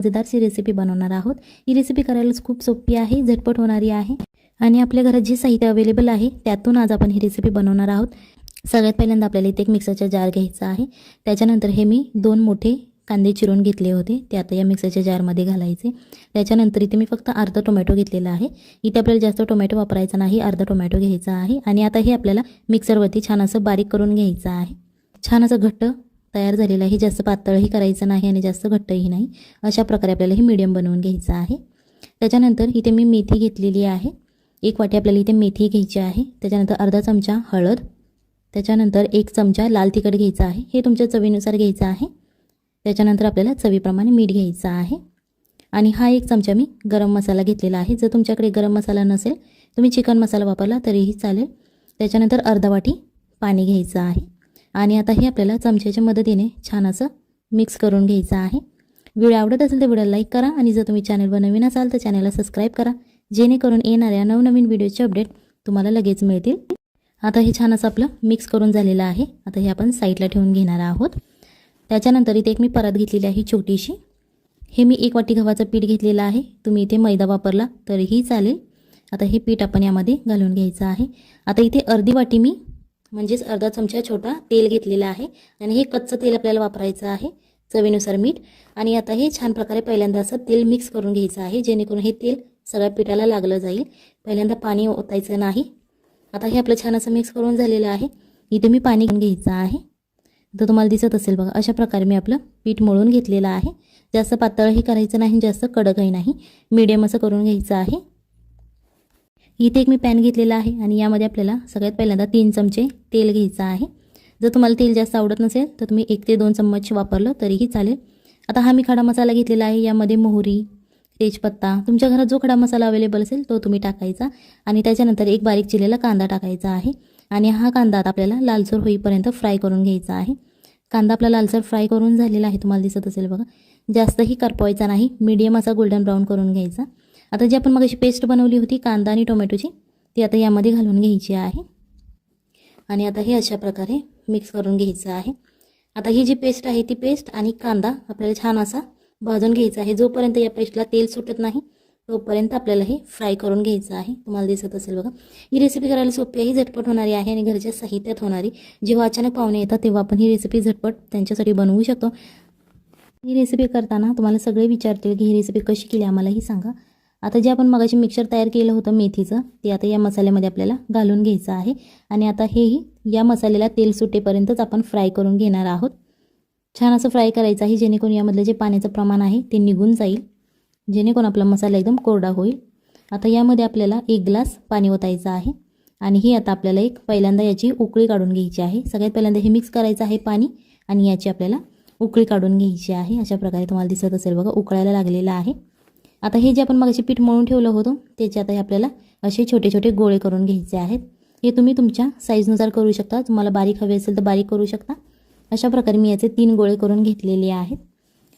मजेदारची recipe बनवणार आहोत। ही recipe करायला खूप सोपी आहे, झटपट होणारी आहे आणि आपल्या घरात जे साहित्य अवेलेबल आहे त्यातून आज आपण ही रेसिपी बनवणार आहोत। सगळ्यात पहिल्यांदा आपल्याला इथे एक मिक्सरचा जार घ्यायचा आहे। त्याच्यानंतर हे मी 2 मोठे कांदे चिरून घेतले होते, ते आता या मिक्सरच्या जारमध्ये घालायचे। त्याच्यानंतर इथे मी फक्त अर्धा टोमॅटो घेतलेला आहे। इथे आपल्याला जास्त टोमॅटो वापरायचा नाही, अर्धा टोमॅटो घ्यायचा आहे आणि आता हे आपल्याला मिक्सरवरती छान असं बारीक करून घ्यायचं आहे। छान असं घट्ट तयार झालेलं आहे, जास्त पातळही करायचं नाही आणि जास्त घट्टही नाही, अशा प्रकारे आपल्याला हे मीडियम बनवून घ्यायचं आहे। त्याच्यानंतर इथे मी मेथी घेतलेली आहे, 1 वाटी आपल्याला इथे मेथी घ्यायची आहे। त्याच्यानंतर अर्धा चमचा हळद, त्याच्यानंतर 1 चमचा लाल तिखट घ्यायचा आहे, हे तुमच्या चवीनुसार घ्यायचं आहे। त्याच्यानंतर आपल्याला चवीप्रमाणे मीठ घ्यायचं आहे आणि हा 1 चमचा मी गरम मसाला घेतलेला आहे। जर तुमच्याकडे गरम मसाला नसेल तुम्ही चिकन मसाला वापरला तरीही चालेल। त्याच्यानंतर अर्धा वाटी पाणी घ्यायचं आहे आणि आता हे आपल्याला चमच्याच्या मदतीने छान असं मिक्स करून घ्यायचं आहे। व्हिडिओ आवडत असेल तर व्हिडिओला लाईक करा आणि जर तुम्ही चॅनलवर नवीन असाल तर चॅनलला सबस्क्राईब करा, जेणेकरून येणाऱ्या नवनवीन व्हिडिओचे अपडेट तुम्हाला लगेच मिळतील। आता हे छान असं आपलं मिक्स करून झालेलं आहे। आता हे आपण साईडला ठेवून घेणार आहोत। त्याच्यानंतर इथे एक मी परात घेतलेली आहे छोटीशी, हे मी 1 वाटी गव्हाचं पीठ घेतलेलं आहे, तुम्ही इथे मैदा वापरला तरीही चालेल। आता हे पीठ आपण यामध्ये घालून घ्यायचं आहे। आता इथे अर्धी वाटी मी म्हणजेच अर्धा चमचा छोटा तेल घेतलेला आहे आणि हे कच्चं तेल आपल्याला वापरायचं आहे, चवीनुसार मीठ। आणि आता हे छान प्रकारे पहिल्यांदा असं तेल मिक्स करून घ्यायचं आहे, जेणेकरून हे तेल सगळ्या पिठाला लागलं जाईल। पहिल्यांदा पाणी ओतायचं नाही। आता हे आपलं छान असं मिक्स करून झालेलं आहे। इथे मी पाणी घ्यायचं आहे, तर तुम्हाला दिसत असेल बघा, अशा प्रकारे मी आपलं पीठ मळून घेतलेलं आहे। जास्त पातळही करायचं नाही, जास्त कडकही नाही, मीडियम असं करून घ्यायचं आहे। इथे एक मी पॅन घेतलेला आहे आणि यामध्ये आपल्याला सगळ्यात पहिल्यांदा 3 चमचे तेल घ्यायचं आहे। जर तुम्हाला तेल जास्त आवडत नसेल तर तुम्ही 1 ते 2 चम्मच वापरलं तरीही चालेल। आता हा मी खडा मसाला घेतलेला आहे, यामध्ये मोहरी, तेजपत्ता, तुमच्या घरात जो खडा मसाला अवेलेबल असेल तो तुम्ही टाकायचा आणि त्याच्यानंतर एक बारीक चिरलेला कांदा टाकायचा आहे आणि हा कांदा आपल्याला लालसर होईपर्यंत फ्राय करून घ्यायचा आहे। कांदा आपला लालसर फ्राय करून झालेला आहे, तुम्हाला दिसत असेल बघा, जास्तही करपवायचा नाही, मीडियम असा गोल्डन ब्राऊन करून घ्यायचा। आता जी आपण मगाशी पेस्ट बनवली होती कांदा आणि टोमॅटोची, ती आता यामध्ये घालून घ्यायची आहे आणि आता हे अशा प्रकारे मिक्स करून घ्यायचं आहे। आता ही जी पेस्ट आहे ती पेस्ट आणि कांदा आपल्याला छान असा भाजून घ्यायचा आहे। जोपर्यंत या पेस्टला तेल सुटत नाही तोपर्यंत आपल्याला हे फ्राय करून घ्यायचं आहे। तुम्हाला दिसत असेल बघा, ही रेसिपी करायला सोपी आहे, झटपट होणारी आहे आणि घरच्या साहित्यात होणारी। जेव्हा अचानक पाहुणे येतात तेव्हा आपण ही रेसिपी झटपट त्यांच्यासाठी बनवू शकतो। ही रेसिपी करताना तुम्हाला सगळे विचारतील की ही रेसिपी कशी केली आम्हालाही सांगा। आता जे आपण मगाशी मिक्सर तयार केलं होतं मेथीचं, ते आता या मसाल्यामध्ये आपल्याला घालून घ्यायचं आहे आणि आता हेही या मसाल्याला तेल सुटेपर्यंतच आपण फ्राय करून घेणार आहोत। छान असं फ्राय करायचं आहे, जेणेकरून यामधलं जे पाण्याचं प्रमाण आहे ते निघून जाईल, जेणेकरून आपला मसाला एकदम कोरडा होईल। आता यामध्ये आपल्याला 1 ग्लास पाणी ओतायचं आहे आणि ही आता आपल्याला पहिल्यांदा याची उकळी काढून घ्यायची आहे। सगळ्यात पहिल्यांदा हे मिक्स करायचं आहे पाणी आणि याची आपल्याला उकळी काढून घ्यायची आहे। अशा प्रकारे तुम्हाला दिसत असेल बघा, उकळायला लागलेलं आहे। आता हे जे आपण मगाशी पीठ मळून ठेवलं होतं त्याचे आता आपल्याला असे छोटे छोटे गोळे करून घ्यायचे आहेत। हे तुम्ही तुमच्या साईजनुसार करू शकता, तुम्हाला बारीक हवे असेल तर बारीक करू शकता। अशा प्रकारे मी याचे 3 गोळे करून घेतलेले आहेत।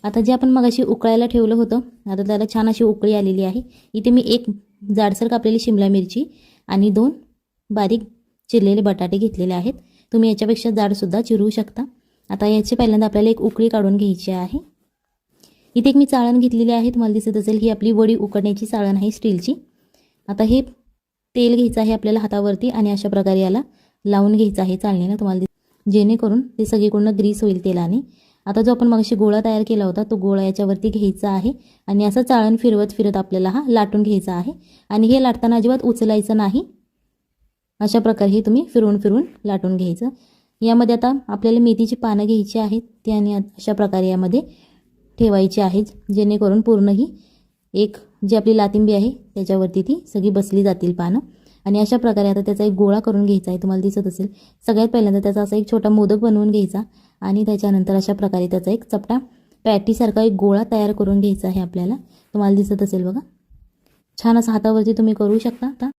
आता जे आपण मगाशी उकळायला ठेवलं होतं, आता त्याला छान अशी उकळी आलेली आहे। इथे मी 1 जाडसर कापलेली शिमला मिरची आणि 2 बारीक चिरलेले बटाटे घेतलेले आहेत, तुम्ही याच्यापेक्षा जाडसुद्धा चिरू शकता। आता याची पहिल्यांदा आपल्याला एक उकळी काढून घ्यायची आहे। इथे एक मी चाळण घेतलेली आहे, तुम्हाला दिसत असेल ही आपली वडी उकडण्याची चाळण आहे स्टीलची। आता हे तेल घ्यायचं आहे आपल्याला हातावरती आणि अशा प्रकारे याला लावून घ्यायचं आहे चाळणीनं, तुम्हाला जेणेकरून ते सगळीकडून ग्रीस होईल तेलाने। आता जो आपण मगाशी गोळा तयार केला होता तो गोळा याच्यावरती घ्यायचा आहे आणि असं चाळण फिरवत फिरत आपल्याला हा लाटून घ्यायचा आहे आणि हे लाटताना अजिबात उचलायचं नाही, अशा प्रकारे हे तुम्ही फिरवून फिरवून लाटून घ्यायचं। यामध्ये आता आपल्याला मेथीची पानं घ्यायची आहेत, ती आणि अशा प्रकारे यामध्ये ठेवायची आहे, जेणेकरून पूर्ण ही एक जी आपली लातिंबी आहे त्याच्यावरती ती सगळी बसली जातील पानं। आणि अशा प्रकारे आता त्याचा एक गोळा करून घ्यायचा आहे, तुम्हाला दिसत असेल। सगळ्यात पहिल्यांदा त्याचा असा एक छोटा मोदक बनवून घ्यायचा आणि त्याच्यानंतर अशा प्रकारे त्याचा एक चपटा पॅटीसारखा एक गोळा तयार करून घ्यायचा आहे आपल्याला, तुम्हाला दिसत असेल बघा, छान असं हातावरती तुम्ही करू शकता।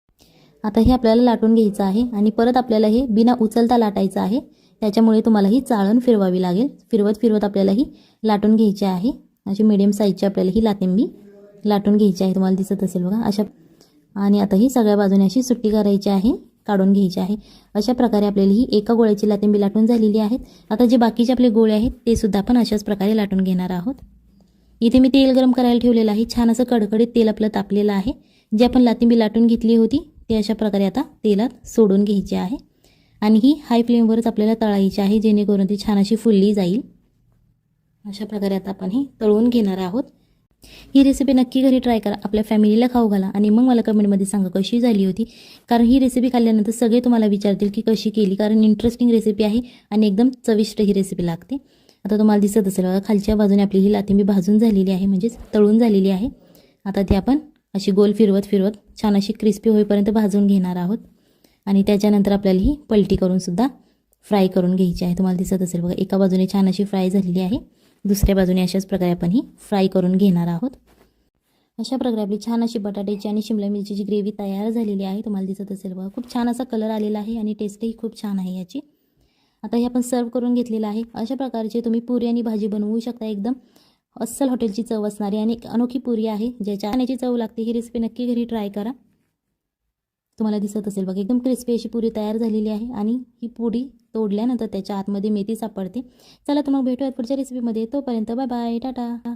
आता हे आपल्याला लाटून घ्यायचं आहे आणि परत आपल्याला हे बिना उचलता लाटायचं आहे, त्याच्यामुळे तुम्हाला ही चाळण फिरवावी लागेल। फिरवत फिरवत आपल्याला ही लाटून घ्यायची आहे, अशी मीडियम साईजची आपल्याला ही लातिंबी लाटून घ्यायची आहे, तुम्हाला दिसत असेल बघा अशा। आणि आता ही सगळ्या बाजूने अशी सुट्टी करायची आहे, काढून घ्यायची आहे। अशा प्रकारे आपल्याला ही एका गोळ्याची लातिंबी लाटून झालेली आहे। आता जे बाकीचे आपले गोळे आहेत ते सुद्धा आपण अशाच प्रकारे लाटून घेणार आहोत। इथे मी तेल गरम करायला ठेवलेलं आहे. छान असं कडकडीत तेल आपलं तापलेलं आहे. जी आपण लातिंबी लाटून घेतली होती ते अशा प्रकारे आता तेलात सोडून घ्यायची आहे आणि ही हाय फ्लेमवरच आपल्याला तळायची आहे, जेणेकरून ती छान अशी फुलली जाईल. अशा प्रकारे आता आपण ही तळून घेणार आहोत. ही रेसिपी नक्की घरी ट्राय करा, आपल्या फॅमिलीला खाऊ घाला आणि मग मला कमेंटमध्ये सांगा कशी झाली होती. कारण ही रेसिपी खाल्ल्यानंतर सगळे तुम्हाला विचारतील की कशी केली, कारण इंटरेस्टिंग रेसिपी आहे आणि एकदम चविष्ट ही रेसिपी लागते. आता तुम्हाला दिसत असेल बघा, खालच्या बाजूने आपली ही लातिंबी भाजून झालेली आहे, म्हणजेच तळून झालेली आहे. आता ती आपण अशी गोल फिरवत फिरवत छान अशी क्रिस्पी होईपर्यंत भाजून घेणार आहोत आणि त्याच्यानंतर आपल्याला ही पलटी करून सुद्धा फ्राय करून घ्यायची आहे. तुम्हाला दिसत असेल बघा, एका बाजूने छान अशी फ्राय झालेली आहे, दुसऱ्या बाजूने अशाच प्रकारे आपण ही फ्राय करून घेणार आहोत. अशा प्रकारे आपली छान अशी बटाट्याची आणि शिमला मिरचीची ग्रेव्ही तयार झालेली आहे. तुम्हाला दिसत असेल बघा, खूप छान असा कलर आलेला आहे आणि टेस्टही खूप छान आहे याची. आता हे आपण सर्व करून घेतलेलं आहे. अशा प्रकारचे तुम्ही पुरी आणि भाजी बनवू शकता. एकदम अस्सल हॉटेलची चव असणारी आणि एक अनोखी पुरी आहे, ज्याच्या खाण्याची चव लागते. ही रेसिपी नक्की घरी ट्राय करा. तुम्हाला दिसत असेल बघा, एकदम क्रिस्पी अशी पुरी तयार झालेली आहे आणि ही पुरी तोडल्यानंतर त्याच्या आतमध्ये मेथी सापडते. चला तर मग भेटूयात पुढच्या रेसिपीमध्ये. तोपर्यंत बाय बाय, टाटा.